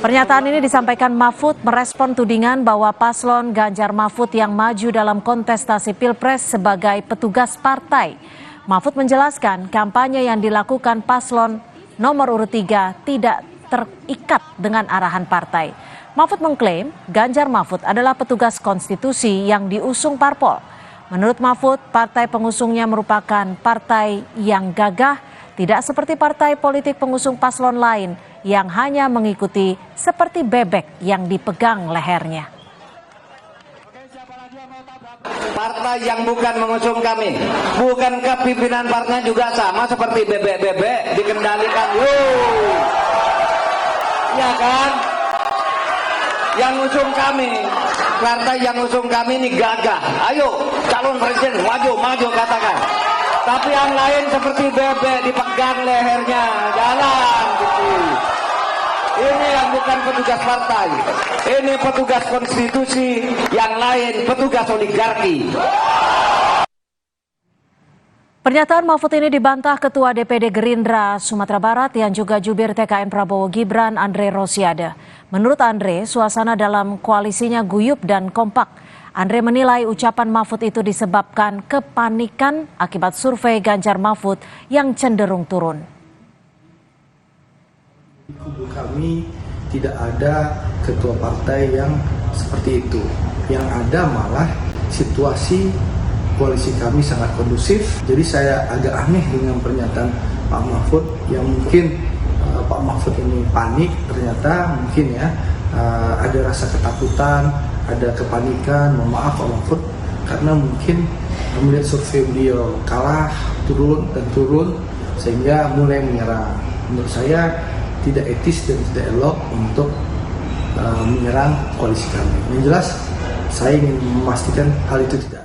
Pernyataan ini disampaikan Mahfud merespon tudingan bahwa paslon Ganjar Mahfud yang maju dalam kontestasi Pilpres sebagai petugas partai. Mahfud menjelaskan kampanye yang dilakukan paslon nomor urut 3 tidak terikat dengan arahan partai. Mahfud mengklaim Ganjar Mahfud adalah petugas konstitusi yang diusung parpol. Menurut Mahfud, partai pengusungnya merupakan partai yang gagah, tidak seperti partai politik pengusung paslon lain yang hanya mengikuti seperti bebek yang dipegang lehernya. Partai yang bukan mengusung kami, bukankah pimpinan partai juga sama seperti bebek-bebek dikendalikan? Ya kan? Yang usung kami, partai yang usung kami ini gagah. Ayo, calon presiden maju katakan. Tapi yang lain seperti bebek dipegang lehernya, jalan gitu. Ini yang bukan petugas partai, ini petugas konstitusi, yang lain petugas oligarki. Pernyataan Mahfud ini dibantah Ketua DPD Gerindra Sumatera Barat yang juga jubir TKN Prabowo Gibran Andre Rosiade. Menurut Andre, suasana dalam koalisinya guyup dan kompak. Andre menilai ucapan Mahfud itu disebabkan kepanikan akibat survei Ganjar Mahfud yang cenderung turun. Di kubu kami tidak ada ketua partai yang seperti itu. Yang ada malah situasi koalisi kami sangat kondusif. Jadi saya agak aneh dengan pernyataan Pak Mahfud yang mungkin Pak Mahfud ini panik, ternyata mungkin ya ada rasa ketakutan, ada kepanikan. Mohon maaf Pak Mahfud, karena mungkin melihat survei beliau kalah, turun sehingga mulai menyerang. Menurut saya tidak etis dan tidak elok untuk menyerang koalisi kami. Yang jelas saya ingin memastikan hal itu tidak.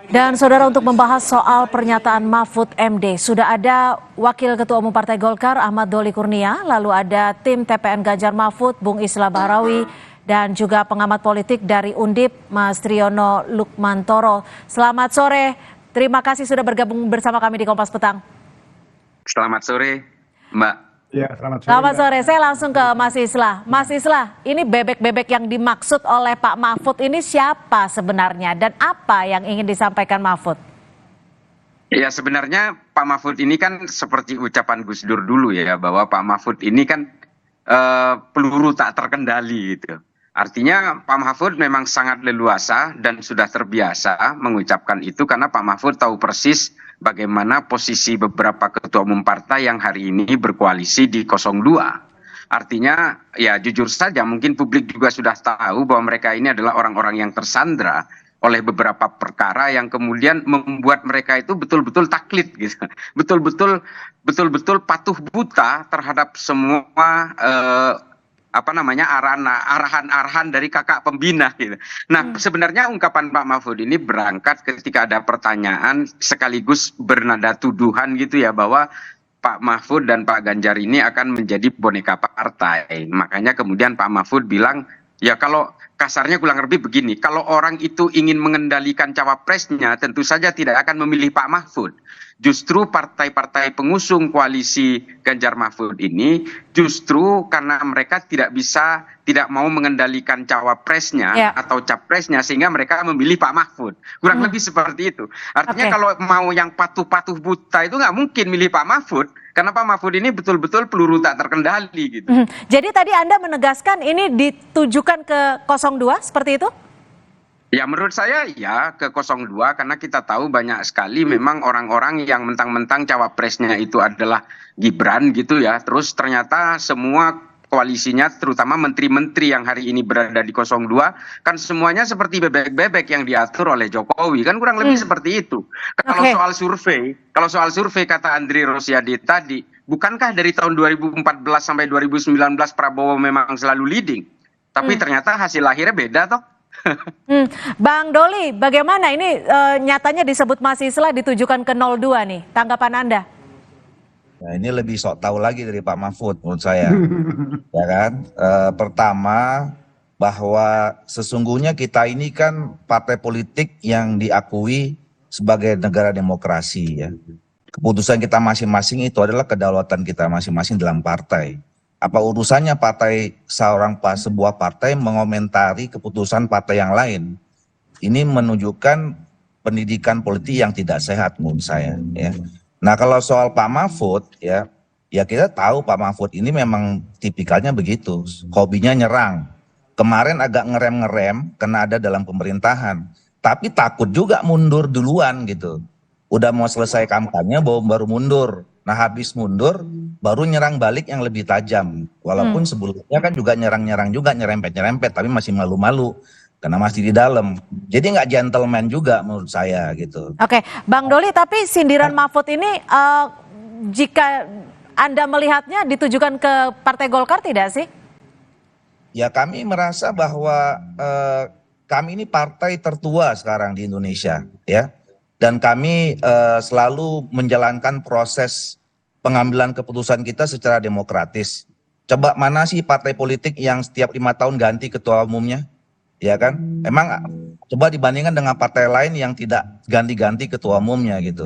Dan saudara, untuk membahas soal pernyataan Mahfud MD, sudah ada Wakil Ketua Umum Partai Golkar Ahmad Doli Kurnia, lalu ada tim TPN Ganjar Mahfud Bung Islah Bahrawi, dan juga pengamat politik dari Undip Mas Triyono Lukmantoro. Selamat sore, terima kasih sudah bergabung bersama kami di Kompas Petang. Selamat sore, Mbak. Ya, selamat sore. Selamat sore, saya langsung ke Mas Islah. Mas Islah, ini bebek-bebek yang dimaksud oleh Pak Mahfud ini siapa sebenarnya dan apa yang ingin disampaikan Mahfud? Ya, sebenarnya Pak Mahfud ini kan seperti ucapan Gus Dur dulu ya, bahwa Pak Mahfud ini kan peluru tak terkendali gitu. Artinya Pak Mahfud memang sangat leluasa dan sudah terbiasa mengucapkan itu karena Pak Mahfud tahu persis bagaimana posisi beberapa ketua umum partai yang hari ini berkoalisi di 02. Artinya ya jujur saja mungkin publik juga sudah tahu bahwa mereka ini adalah orang-orang yang tersandra oleh beberapa perkara yang kemudian membuat mereka itu betul-betul taklid gitu. Betul-betul patuh buta terhadap semua arahan-arahan dari kakak pembina gitu. Nah, sebenarnya ungkapan Pak Mahfud ini berangkat ketika ada pertanyaan sekaligus bernada tuduhan gitu ya, bahwa Pak Mahfud dan Pak Ganjar ini akan menjadi boneka partai. Makanya kemudian Pak Mahfud bilang, ya kalau kasarnya kurang lebih begini, kalau orang itu ingin mengendalikan cawapresnya tentu saja tidak akan memilih Pak Mahfud. Justru partai-partai pengusung koalisi Ganjar Mahfud ini justru karena mereka tidak mau mengendalikan cawapresnya atau capresnya sehingga mereka memilih Pak Mahfud. Kurang lebih seperti itu. Artinya kalau mau yang patuh-patuh buta itu nggak mungkin milih Pak Mahfud karena Pak Mahfud ini betul-betul peluru tak terkendali gitu. Jadi tadi Anda menegaskan ini ditujukan ke 02 seperti itu? Ya menurut saya ya ke 02 karena kita tahu banyak sekali memang orang-orang yang mentang-mentang cawapresnya itu adalah Gibran gitu ya. Terus ternyata semua koalisinya terutama menteri-menteri yang hari ini berada di 02 kan semuanya seperti bebek-bebek yang diatur oleh Jokowi. Kan kurang lebih seperti itu. Kalau soal survei kata Andre Rosiade tadi, bukankah dari tahun 2014 sampai 2019 Prabowo memang selalu leading? Tapi ternyata hasil akhirnya beda toh. Bang Doli, bagaimana ini nyatanya disebut Mas Islah ditujukan ke 02 nih, tanggapan Anda? Nah, ini lebih sok tahu lagi dari Pak Mahfud menurut saya. Ya kan? Pertama, bahwa sesungguhnya kita ini kan partai politik yang diakui sebagai negara demokrasi ya. Keputusan kita masing-masing itu adalah kedaulatan kita masing-masing dalam partai. Apa urusannya sebuah partai mengomentari keputusan partai yang lain? Ini menunjukkan pendidikan politik yang tidak sehat menurut saya, ya. Nah, kalau soal Pak Mahfud, ya kita tahu Pak Mahfud ini memang tipikalnya begitu, hobinya nyerang. Kemarin agak ngerem-ngerem karena ada dalam pemerintahan, tapi takut juga mundur duluan gitu. Udah mau selesai kampanye baru mundur. Nah, habis mundur baru nyerang balik yang lebih tajam. Walaupun sebelumnya kan juga nyerang-nyerang juga, nyerempet-nyerempet, tapi masih malu-malu karena masih di dalam. Jadi nggak gentleman juga menurut saya gitu. Oke, Bang Doli, tapi sindiran Mahfud ini jika Anda melihatnya ditujukan ke Partai Golkar tidak sih? Ya, kami merasa bahwa kami ini partai tertua sekarang di Indonesia, ya. Dan kami selalu menjalankan proses pengambilan keputusan kita secara demokratis. Coba mana sih partai politik yang setiap 5 tahun ganti ketua umumnya? Ya kan? Emang coba dibandingkan dengan partai lain yang tidak ganti-ganti ketua umumnya gitu.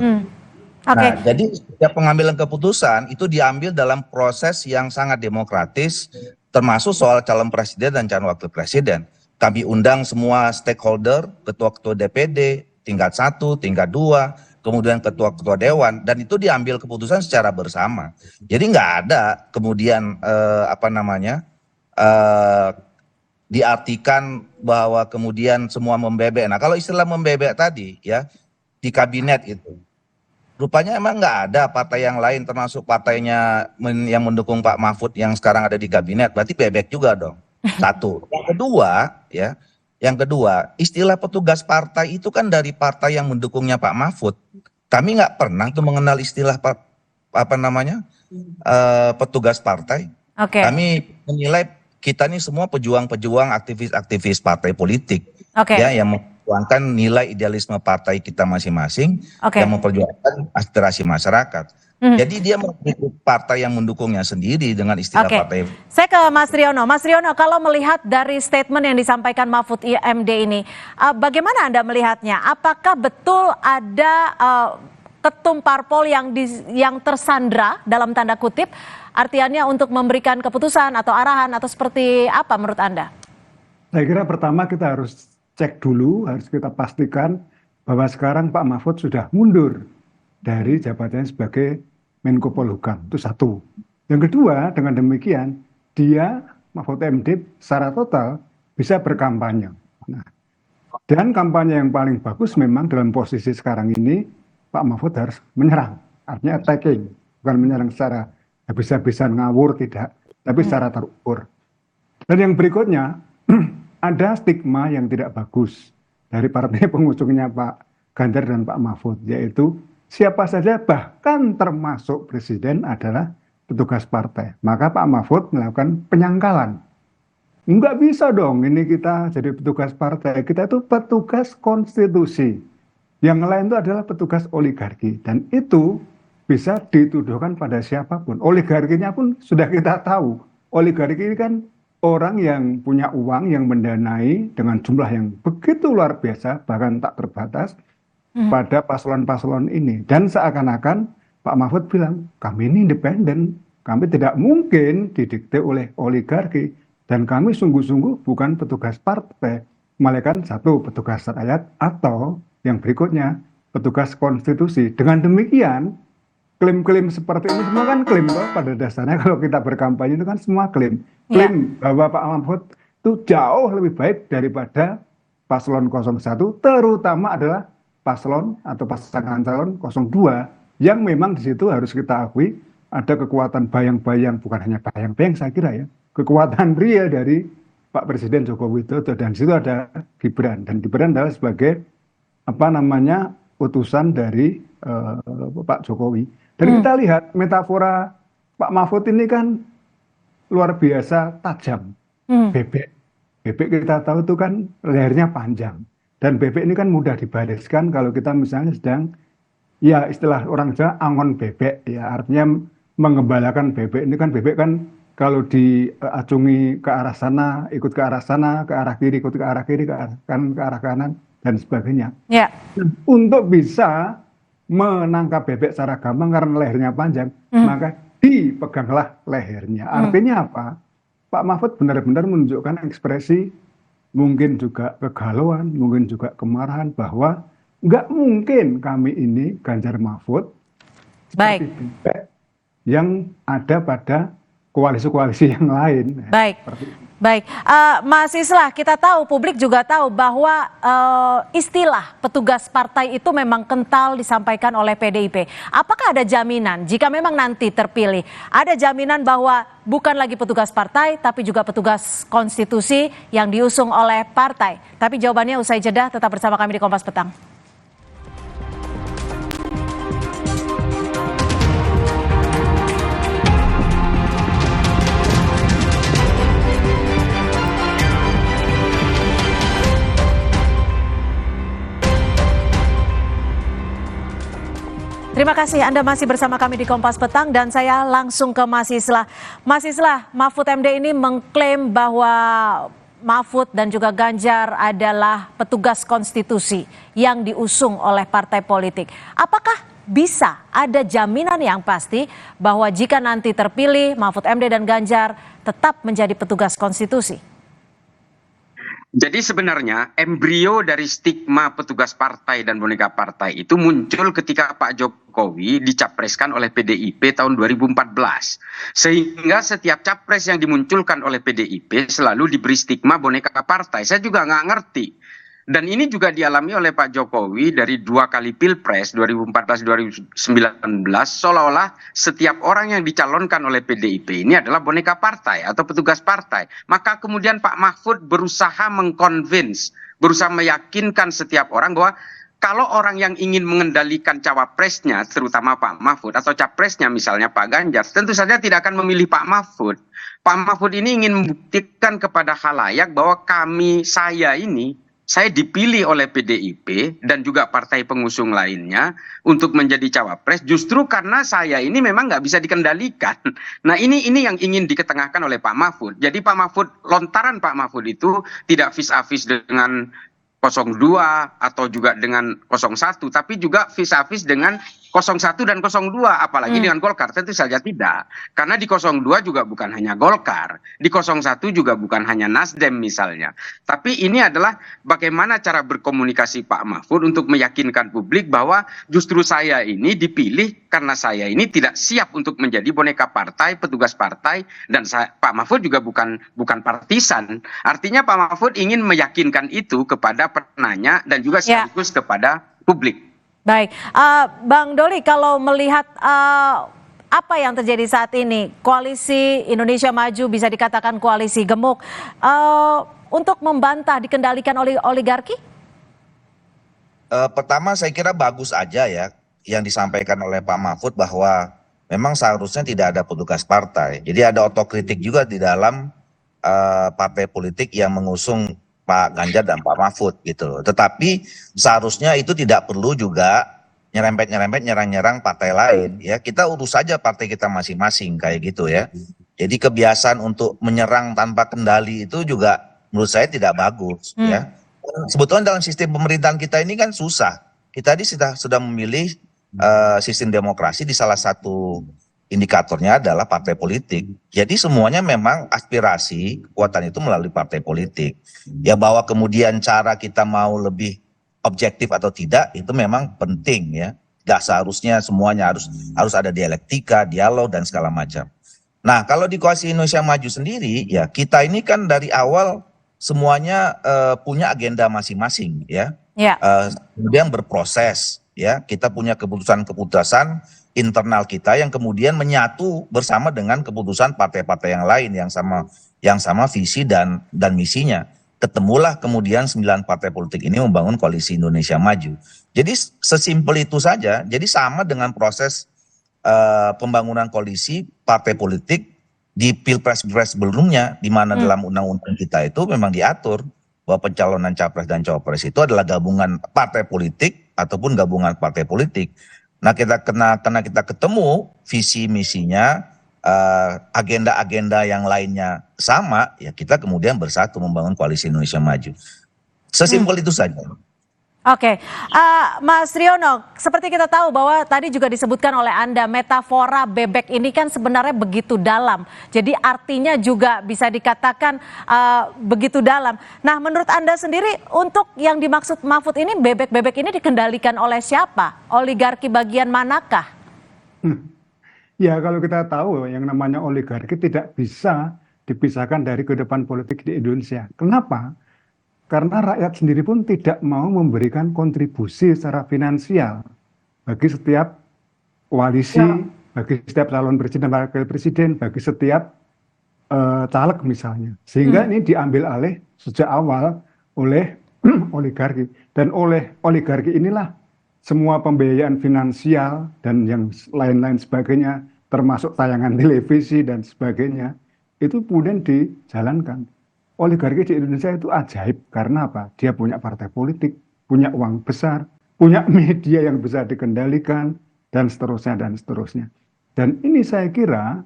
Nah, jadi setiap pengambilan keputusan itu diambil dalam proses yang sangat demokratis, termasuk soal calon presiden dan calon wakil presiden. Kami undang semua stakeholder, ketua-ketua DPD, tingkat 1, tingkat 2, kemudian ketua-ketua dewan, dan itu diambil keputusan secara bersama. Jadi nggak ada kemudian diartikan bahwa kemudian semua membebek. Nah, kalau istilah membebek tadi ya di kabinet itu, rupanya emang nggak ada partai yang lain termasuk partainya yang mendukung Pak Mahfud yang sekarang ada di kabinet, berarti bebek juga dong. Satu. Yang kedua, istilah petugas partai itu kan dari partai yang mendukungnya Pak Mahfud. Kami nggak pernah tuh mengenal istilah petugas partai. Kami menilai kita ini semua pejuang-pejuang, aktivis-aktivis partai politik, ya, yang memperjuangkan nilai idealisme partai kita masing-masing, yang memperjuangkan aspirasi masyarakat. Jadi dia memiliki partai yang mendukungnya sendiri dengan istilah partai. Saya ke Mas Riono. Mas Riono, kalau melihat dari statement yang disampaikan Mahfud MD ini, bagaimana Anda melihatnya? Apakah betul ada ketum parpol yang tersandra dalam tanda kutip, artinya untuk memberikan keputusan atau arahan atau seperti apa menurut Anda? Saya kira pertama kita harus cek dulu, harus kita pastikan bahwa sekarang Pak Mahfud sudah mundur dari jabatannya sebagai Menko Polhukam, itu satu. Yang kedua, dengan demikian dia Mahfud MD secara total bisa berkampanye. Nah, dan kampanye yang paling bagus memang dalam posisi sekarang ini Pak Mahfud harus menyerang, artinya attacking, bukan menyerang secara habis-habisan ngawur, tidak, tapi secara terukur. Dan yang berikutnya ada stigma yang tidak bagus dari partai pengusungnya Pak Ganjar dan Pak Mahfud, yaitu siapa saja bahkan termasuk presiden adalah petugas partai. Maka Pak Mahfud melakukan penyangkalan. Enggak bisa dong ini kita jadi petugas partai. Kita itu petugas konstitusi. Yang lain itu adalah petugas oligarki. Dan itu bisa dituduhkan pada siapapun. Oligarkinya pun sudah kita tahu. Oligarki ini kan orang yang punya uang, yang mendanai dengan jumlah yang begitu luar biasa, bahkan tak terbatas, pada paslon-paslon ini. Dan seakan-akan Pak Mahfud bilang, kami ini independen, kami tidak mungkin didikte oleh oligarki, dan kami sungguh-sungguh bukan petugas partai, melainkan satu petugas rakyat atau yang berikutnya petugas konstitusi. Dengan demikian, klaim-klaim seperti ini semua kan klaim, pada dasarnya kalau kita berkampanye itu kan semua klaim. Klaim bahwa Pak Mahfud itu jauh lebih baik daripada paslon 01, terutama adalah paslon atau pasangan calon 02 yang memang di situ harus kita akui ada kekuatan bayang-bayang, bukan hanya bayang-bayang saya kira ya, kekuatan real dari Pak Presiden Joko Widodo, dan di situ ada Gibran, dan Gibran adalah sebagai utusan dari Pak Jokowi. Dan kita lihat metafora Pak Mahfud ini kan luar biasa tajam. Bebek kita tahu itu kan lehernya panjang. Dan bebek ini kan mudah dibariskan kalau kita misalnya sedang, ya istilah orang Jawa, angon bebek. Ya artinya mengembalakan bebek. Ini kan bebek kan kalau diacungi ke arah sana, ikut ke arah sana, ke arah kiri, ikut ke arah kiri, ke arah kanan, ke arah kanan, dan sebagainya. Untuk bisa menangkap bebek secara gampang karena lehernya panjang, maka dipeganglah lehernya. Artinya apa? Pak Mahfud benar-benar menunjukkan ekspresi mungkin juga kegalauan, mungkin juga kemarahan bahwa nggak mungkin kami ini Ganjar Mahfud Baik. seperti bebek yang ada pada koalisi-koalisi yang lain. Baik. Baik, Mas Islah, kita tahu, publik juga tahu bahwa istilah petugas partai itu memang kental disampaikan oleh PDIP. Apakah ada jaminan jika memang nanti terpilih, ada jaminan bahwa bukan lagi petugas partai, tapi juga petugas konstitusi yang diusung oleh partai? Tapi jawabannya usai jeda, tetap bersama kami di Kompas Petang. Terima kasih Anda masih bersama kami di Kompas Petang dan saya langsung ke Mas Islah. Mas Islah, Mahfud MD ini mengklaim bahwa Mahfud dan juga Ganjar adalah petugas konstitusi yang diusung oleh partai politik. Apakah bisa ada jaminan yang pasti bahwa jika nanti terpilih Mahfud MD dan Ganjar tetap menjadi petugas konstitusi? Jadi sebenarnya embrio dari stigma petugas partai dan boneka partai itu muncul ketika Pak Jokowi dicapreskan oleh PDIP tahun 2014. Sehingga setiap capres yang dimunculkan oleh PDIP selalu diberi stigma boneka partai. Saya juga nggak ngerti. Dan ini juga dialami oleh Pak Jokowi dari 2 kali Pilpres 2014-2019, seolah-olah setiap orang yang dicalonkan oleh PDIP ini adalah boneka partai atau petugas partai. Maka kemudian Pak Mahfud berusaha mengconvince, berusaha meyakinkan setiap orang bahwa kalau orang yang ingin mengendalikan cawapresnya, terutama Pak Mahfud, atau capresnya misalnya Pak Ganjar, tentu saja tidak akan memilih Pak Mahfud. Pak Mahfud ini ingin membuktikan kepada khalayak bahwa saya dipilih oleh PDIP dan juga partai pengusung lainnya untuk menjadi cawapres justru karena saya ini memang nggak bisa dikendalikan. Nah ini yang ingin diketengahkan oleh Pak Mahfud. Jadi Pak Mahfud, lontaran Pak Mahfud itu tidak vis-a-vis dengan 02 atau juga dengan 01, tapi juga vis-a-vis dengan 01 dan 02, apalagi dengan Golkar, tentu saja tidak. Karena di 02 juga bukan hanya Golkar, di 01 juga bukan hanya Nasdem misalnya. Tapi ini adalah bagaimana cara berkomunikasi Pak Mahfud untuk meyakinkan publik bahwa justru saya ini dipilih karena saya ini tidak siap untuk menjadi boneka partai, petugas partai, dan Pak Mahfud juga bukan partisan. Artinya Pak Mahfud ingin meyakinkan itu kepada penanya dan juga sekaligus kepada publik. Baik, Bang Doli, kalau melihat apa yang terjadi saat ini, koalisi Indonesia Maju bisa dikatakan koalisi gemuk, untuk membantah dikendalikan oleh oligarki? Pertama saya kira bagus aja ya yang disampaikan oleh Pak Mahfud bahwa memang seharusnya tidak ada petugas partai. Jadi ada otokritik juga di dalam partai politik yang mengusung Pak Ganjar dan Pak Mahfud gitu. Tetapi seharusnya itu tidak perlu juga nyerempet-nyerempet nyerang-nyerang partai lain ya. Kita urus saja partai kita masing-masing kayak gitu ya. Jadi kebiasaan untuk menyerang tanpa kendali itu juga menurut saya tidak bagus ya. Sebetulnya dalam sistem pemerintahan kita ini kan susah. Kita tadi sudah memilih sistem demokrasi, di salah satu indikatornya adalah partai politik. Jadi semuanya memang aspirasi, kekuatan itu melalui partai politik. Ya bahwa kemudian cara kita mau lebih objektif atau tidak itu memang penting ya. Gak seharusnya semuanya harus ada dialektika, dialog dan segala macam. Nah kalau di Koalisi Indonesia Maju sendiri ya kita ini kan dari awal semuanya punya agenda masing-masing ya. Kemudian berproses ya. Kita punya keputusan-keputusan internal kita yang kemudian menyatu bersama dengan keputusan partai-partai yang lain yang sama visi dan misinya. Ketemulah kemudian 9 partai politik ini membangun Koalisi Indonesia Maju. Jadi sesimpel itu saja. Jadi sama dengan proses pembangunan koalisi partai politik di Pilpres sebelumnya, di mana dalam undang-undang kita itu memang diatur bahwa pencalonan capres dan cawapres itu adalah gabungan partai politik ataupun gabungan partai politik. Nah karena kita ketemu visi misinya, agenda-agenda yang lainnya sama, ya kita kemudian bersatu membangun Koalisi Indonesia Maju. Sesimpel itu saja. Oke, Mas Riono, seperti kita tahu bahwa tadi juga disebutkan oleh Anda, metafora bebek ini kan sebenarnya begitu dalam. Jadi artinya juga bisa dikatakan begitu dalam. Nah, menurut Anda sendiri, untuk yang dimaksud Mahfud ini, bebek-bebek ini dikendalikan oleh siapa? Oligarki bagian manakah? Ya, kalau kita tahu yang namanya oligarki tidak bisa dipisahkan dari kehidupan politik di Indonesia. Kenapa? Karena rakyat sendiri pun tidak mau memberikan kontribusi secara finansial bagi setiap koalisi, bagi setiap calon presiden dan wakil presiden, bagi setiap caleg misalnya. Sehingga ini diambil alih sejak awal oleh oligarki. Dan oleh oligarki inilah semua pembiayaan finansial dan yang lain-lain sebagainya, termasuk tayangan televisi dan sebagainya, itu kemudian dijalankan. Oligarki di Indonesia itu ajaib karena apa? Dia punya partai politik, punya uang besar, punya media yang bisa dikendalikan, dan seterusnya, dan seterusnya. Dan ini saya kira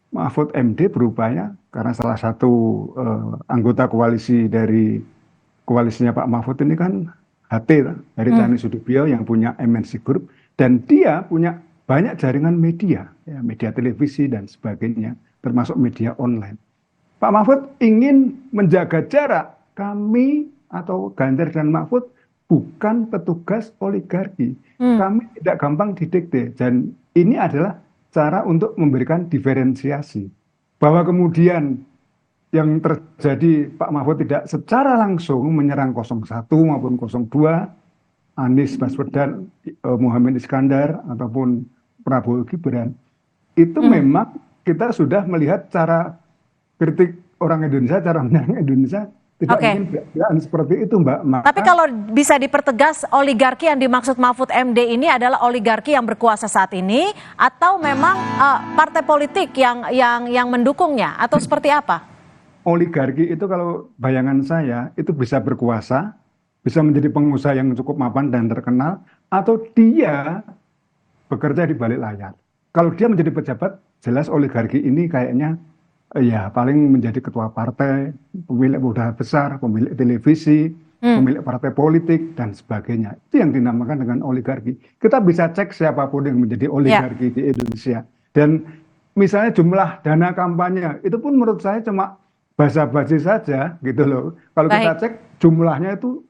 Mahfud MD berupaya, karena salah satu anggota koalisi dari koalisinya Pak Mahfud ini kan HT, dari Tani Sudibyo yang punya MNC Group, dan dia punya banyak jaringan media, ya, media televisi dan sebagainya, termasuk media online. Pak Mahfud ingin menjaga jarak. Kami atau Ganjar dan Mahfud bukan petugas oligarki. Kami tidak gampang didikte. Dan ini adalah cara untuk memberikan diferensiasi. Bahwa kemudian yang terjadi Pak Mahfud tidak secara langsung menyerang 01 maupun 02, Anies Baswedan, Muhammad Iskandar, ataupun Prabowo Gibran. Itu memang kita sudah melihat cara kritik orang Indonesia, cara menyerang Indonesia tidak mungkin seperti itu, Mbak. Tapi kalau bisa dipertegas, oligarki yang dimaksud Mahfud MD ini adalah oligarki yang berkuasa saat ini, atau memang partai politik yang mendukungnya, atau seperti apa? Oligarki itu kalau bayangan saya itu bisa berkuasa, bisa menjadi pengusaha yang cukup mapan dan terkenal, atau dia bekerja di balik layar. Kalau dia menjadi pejabat, jelas oligarki ini kayaknya ya paling menjadi ketua partai, pemilik modal besar, pemilik televisi, pemilik partai politik, dan sebagainya. Itu yang dinamakan dengan oligarki. Kita bisa cek siapapun yang menjadi oligarki di Indonesia. Dan misalnya jumlah dana kampanye, itu pun menurut saya cuma basa-basi saja gitu loh. Kalau kita cek jumlahnya itu,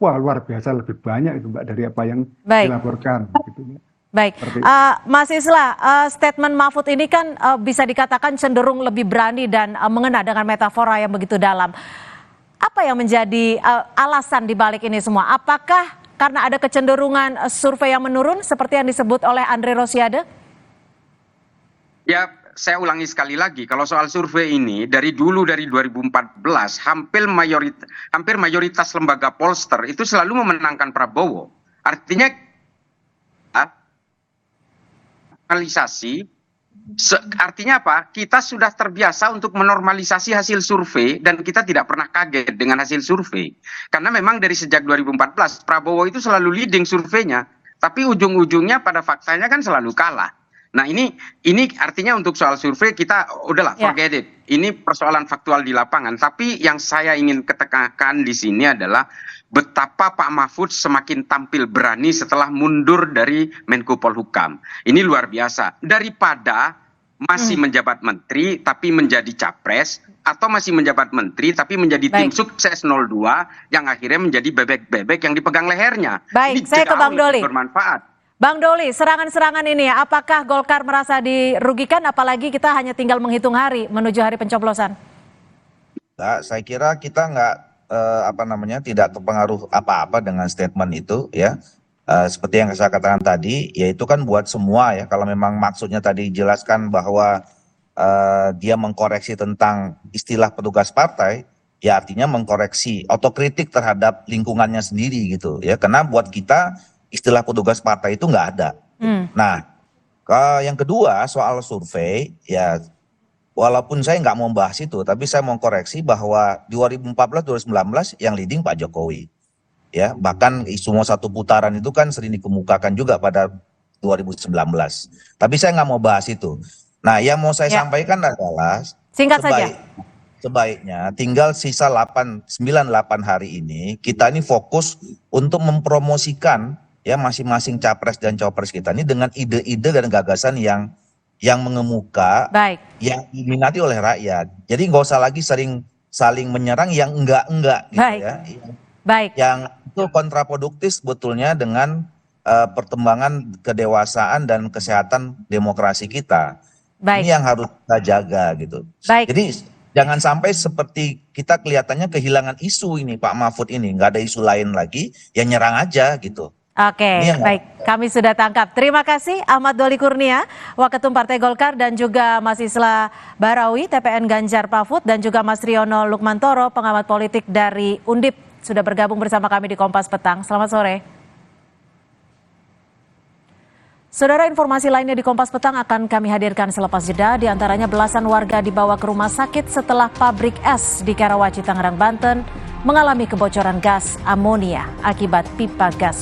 wah luar biasa, lebih banyak itu Mbak dari apa yang dilaporkan. Gitu. Baik, Mas Islah, statement Mahfud ini kan bisa dikatakan cenderung lebih berani dan mengena dengan metafora yang begitu dalam. Apa yang menjadi alasan dibalik ini semua? Apakah karena ada kecenderungan survei yang menurun seperti yang disebut oleh Andre Rosiade? Ya, saya ulangi sekali lagi, kalau soal survei ini dari dulu, dari 2014 hampir mayoritas lembaga pollster itu selalu memenangkan Prabowo. Artinya artinya apa? Kita sudah terbiasa untuk menormalisasi hasil survei dan kita tidak pernah kaget dengan hasil survei. Karena memang dari sejak 2014 Prabowo itu selalu leading surveinya, tapi ujung-ujungnya pada faktanya kan selalu kalah. Nah, ini artinya untuk soal survei kita udahlah forget it. Ini persoalan faktual di lapangan, tapi yang saya ingin ketekankan di sini adalah betapa Pak Mahfud semakin tampil berani setelah mundur dari Menko Polhukam. Ini luar biasa. Daripada masih menjabat menteri tapi menjadi capres, atau masih menjabat menteri tapi menjadi tim sukses 02 yang akhirnya menjadi bebek-bebek yang dipegang lehernya. Baik, saya ke Bang Doli. Bermanfaat. Bang Doli, serangan-serangan ini apakah Golkar merasa dirugikan, apalagi kita hanya tinggal menghitung hari menuju hari pencoblosan? Nah, saya kira kita tidak terpengaruh apa-apa dengan statement itu ya. Seperti yang saya katakan tadi, yaitu kan buat semua ya. Kalau memang maksudnya tadi jelaskan bahwa dia mengkoreksi tentang istilah petugas partai, ya artinya mengkoreksi otokritik terhadap lingkungannya sendiri gitu ya. Karena buat kita istilah petugas partai itu nggak ada. Nah, yang kedua soal survei, ya walaupun saya nggak mau bahas itu, tapi saya mau koreksi bahwa 2014-2019 yang leading Pak Jokowi. Ya, bahkan isu mau satu putaran itu kan sering dikemukakan juga pada 2019. Tapi saya nggak mau bahas itu. Nah, yang mau saya sampaikan adalah singkat saja. sebaiknya tinggal sisa 98 hari ini kita ini fokus untuk mempromosikan ya masing-masing capres dan cawapres kita ini dengan ide-ide dan gagasan yang mengemuka, Baik. yang diminati oleh rakyat. Jadi nggak usah lagi saling menyerang yang enggak gitu Baik. Baik. Yang itu kontraproduktif sebetulnya dengan perkembangan kedewasaan dan kesehatan demokrasi kita. Baik. Ini yang harus kita jaga gitu. Baik. Jadi jangan sampai seperti kita kelihatannya kehilangan isu ini Pak Mahfud ini, nggak ada isu lain lagi, ya nyerang aja gitu. Oke, baik. Kami sudah tangkap. Terima kasih Ahmad Doli Kurnia, Waketum Partai Golkar, dan juga Mas Islah Bahrawi, TPN Ganjar Mahfud, dan juga Mas Riono Lukmantoro, pengamat politik dari Undip, sudah bergabung bersama kami di Kompas Petang. Selamat sore. Saudara, informasi lainnya di Kompas Petang akan kami hadirkan selepas jeda. Di antaranya belasan warga dibawa ke rumah sakit setelah pabrik es di Karawaci, Tangerang, Banten mengalami kebocoran gas amonia akibat pipa gas